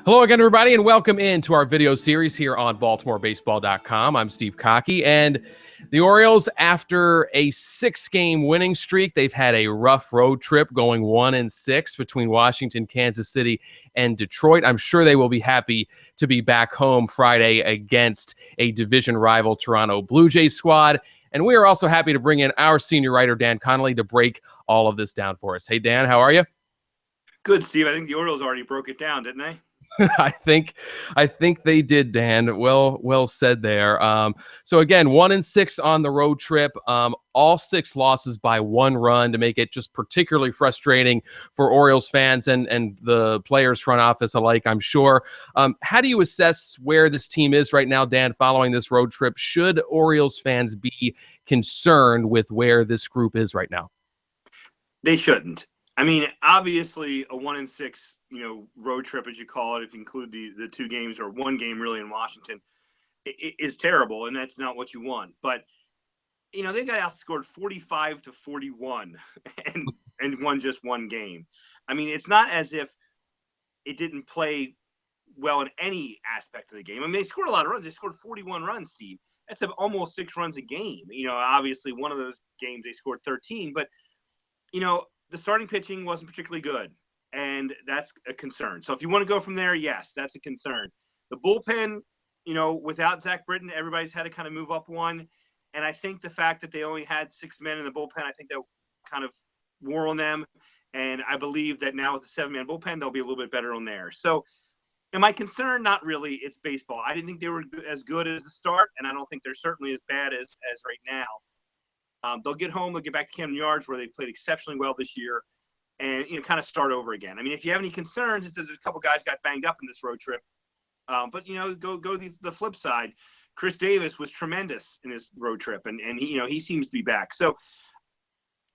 Hello again, everybody, and welcome into our video series here on BaltimoreBaseball.com. I'm Steve Cockey, and the Orioles, after a 6-game winning streak, they've had a rough road trip going 1-6 between Washington, Kansas City, and Detroit. I'm sure they will be happy to be back home Friday against a division rival Toronto Blue Jays squad. And we are also happy to bring in our senior writer, Dan Connolly, to break all of this down for us. Hey, Dan, how are you? Good, Steve. I think the Orioles already broke it down, didn't they? I think they did, Dan. Well said there. So again, 1-6 on the road trip. All 6 losses by 1 run to make it just particularly frustrating for Orioles fans and the players front office alike, I'm sure. How do you assess where this team is right now, Dan, following this road trip? Should Orioles fans be concerned with where this group is right now? They shouldn't. I mean, obviously, a 1-6, road trip, as you call it, if you include the 2 games or 1 game really in Washington, is terrible, and that's not what you want. But they got outscored 45-41 and won just 1 game. I mean, it's not as if it didn't play well in any aspect of the game. I mean, they scored a lot of runs. They scored 41 runs, Steve. That's almost 6 runs a game. Obviously, one of those games they scored 13, but the starting pitching wasn't particularly good, and that's a concern. So if you want to go from there, yes, that's a concern. The bullpen, without Zach Britton, everybody's had to kind of move up one, and I think the fact that they only had 6 men in the bullpen, I think that kind of wore on them, and I believe that now with the 7-man bullpen, they'll be a little bit better on there. So am I concerned? Not really. It's baseball. I didn't think they were as good as the start, and I don't think they're certainly as bad as right now. They'll get home. They'll get back to Camden Yards, where they played exceptionally well this year, and kind of start over again. I mean, if you have any concerns, it's that there's a couple guys got banged up in this road trip. But go the flip side. Chris Davis was tremendous in this road trip, and he seems to be back. So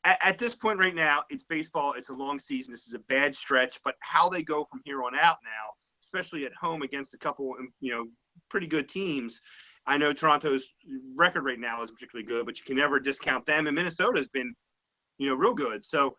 at this point right now, it's baseball. It's a long season. This is a bad stretch, but how they go from here on out now, especially at home against a couple pretty good teams. I know Toronto's record right now is particularly good, but you can never discount them. And Minnesota's been, real good. So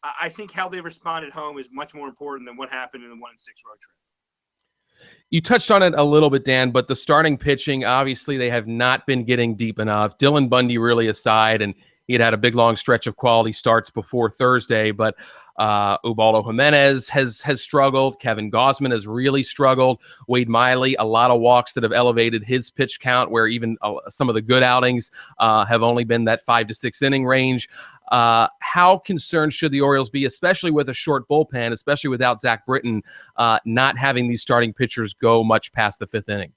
I think how they respond at home is much more important than what happened in the 1-6 road trip. You touched on it a little bit, Dan, but the starting pitching, obviously they have not been getting deep enough. Dylan Bundy really aside, and he had a big long stretch of quality starts before Thursday, but Ubaldo Jimenez has struggled. Kevin Gausman has really struggled. Wade Miley, a lot of walks that have elevated his pitch count, where even some of the good outings have only been that 5 to 6 inning range. How concerned should the Orioles be, especially with a short bullpen, especially without Zach Britton, not having these starting pitchers go much past the 5th inning?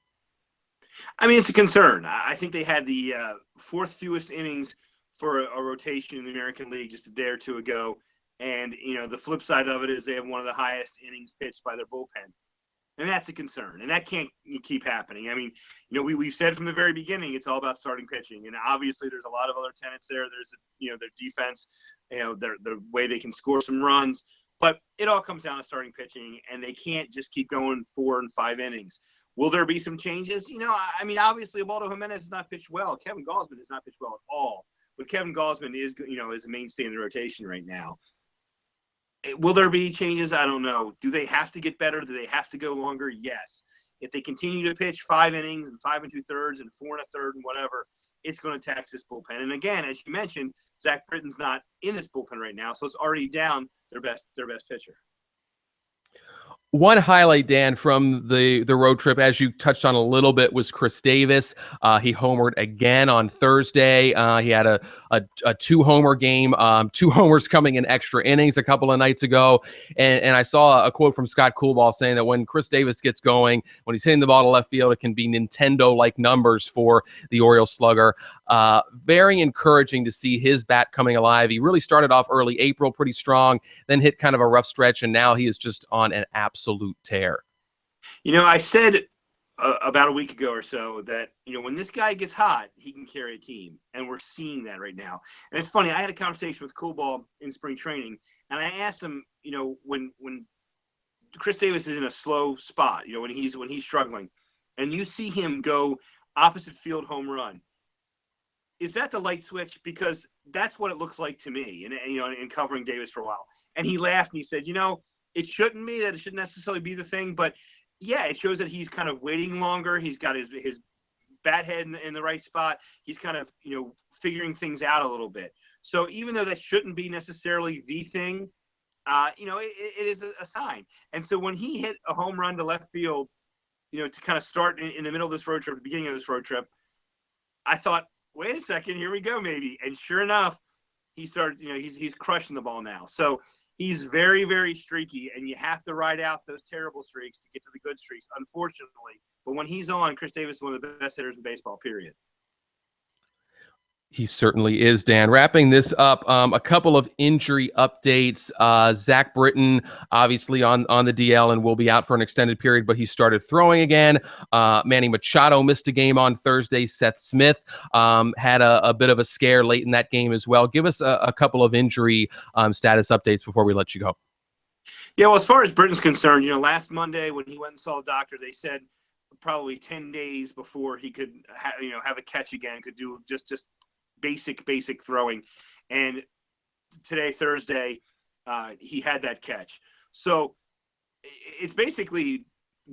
I mean, it's a concern. I think they had the 4th fewest innings for a rotation in the American League just a day or 2 ago. And, the flip side of it is they have one of the highest innings pitched by their bullpen. And that's a concern. And that can't keep happening. I mean, we've said from the very beginning, it's all about starting pitching. And obviously there's a lot of other tenets there. There's, their defense, the way they can score some runs. But it all comes down to starting pitching, and they can't just keep going 4 and 5 innings. Will there be some changes? I mean, obviously Ubaldo Jimenez has not pitched well. Kevin Gausman has not pitched well at all. But Kevin Gausman is a mainstay in the rotation right now. Will there be changes? I don't know. Do they have to get better? Do they have to go longer? Yes. If they continue to pitch 5 innings and 5 2/3 and 4 1/3 and whatever, it's going to tax this bullpen. And again, as you mentioned, Zach Britton's not in this bullpen right now, so it's already down their best pitcher. One highlight, Dan, from the road trip, as you touched on a little bit, was Chris Davis. He homered again on Thursday. He had a 2-homer game, 2 homers coming in extra innings a couple of nights ago. And I saw a quote from Scott Coolball saying that when Chris Davis gets going, when he's hitting the ball to left field, it can be Nintendo-like numbers for the Orioles slugger. Very encouraging to see his bat coming alive. He really started off early April pretty strong, then hit kind of a rough stretch, and now he is just on an absolute tear. I said about a week ago or so that, when this guy gets hot, he can carry a team, and we're seeing that right now. And it's funny, I had a conversation with Coolball in spring training, and I asked him, when Chris Davis is in a slow spot, when he's struggling, and you see him go opposite field home run, is that the light switch? Because that's what it looks like to me, and in covering Davis for a while. And he laughed and he said, it shouldn't be, that it shouldn't necessarily be the thing, but yeah, it shows that he's kind of waiting longer. He's got his bat head in the right spot. He's kind of, figuring things out a little bit. So even though that shouldn't be necessarily the thing, it is a sign. And so when he hit a home run to left field, to kind of start in the middle of this road trip, the beginning of this road trip, I thought, wait a second, here we go, maybe. And sure enough, he started, he's crushing the ball now. So he's very, very streaky, and you have to ride out those terrible streaks to get to the good streaks, unfortunately. But when he's on, Chris Davis is one of the best hitters in baseball, period. He certainly is, Dan. Wrapping this up, a couple of injury updates. Zach Britton, obviously on the DL and will be out for an extended period, but he started throwing again. Manny Machado missed a game on Thursday. Seth Smith had a bit of a scare late in that game as well. Give us a couple of injury status updates before we let you go. Yeah, well, as far as Britton's concerned, last Monday when he went and saw a doctor, they said probably 10 days before he could have a catch again, could do just basic throwing. And today, Thursday, he had that catch. So it's basically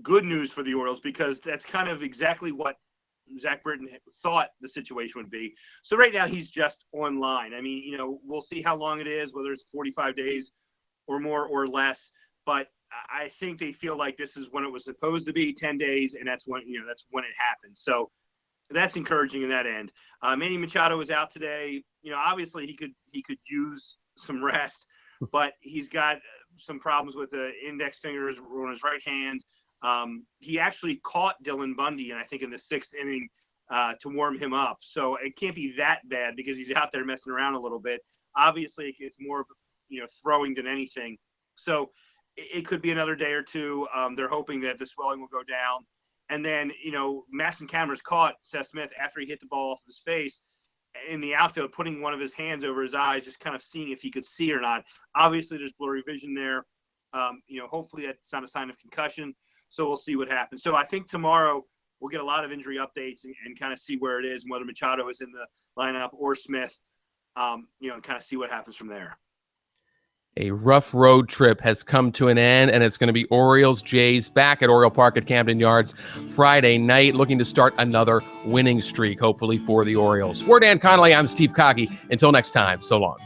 good news for the Orioles, because that's kind of exactly what Zach Britton thought the situation would be. So right now he's just online. I mean, we'll see how long it is, whether it's 45 days or more or less. But I think they feel like this is when it was supposed to be, 10 days, and that's when it happened. So that's encouraging in that end. Manny Machado was out today. Obviously he could use some rest, but he's got some problems with the index fingers on his right hand. He actually caught Dylan Bundy, and I think in the 6th inning to warm him up. So it can't be that bad because he's out there messing around a little bit. Obviously it's more throwing than anything. So it could be another day or two. They're hoping that the swelling will go down. And then, Masson Cameras caught Seth Smith after he hit the ball off of his face in the outfield, putting one of his hands over his eyes, just kind of seeing if he could see or not. Obviously, there's blurry vision there. Hopefully that's not a sign of concussion. So we'll see what happens. So I think tomorrow we'll get a lot of injury updates and kind of see where it is, and whether Machado is in the lineup or Smith, and kind of see what happens from there. A rough road trip has come to an end, and it's going to be Orioles Jays back at Oriole Park at Camden Yards Friday night, looking to start another winning streak, hopefully, for the Orioles. For Dan Connolly, I'm Steve Cockey. Until next time, so long.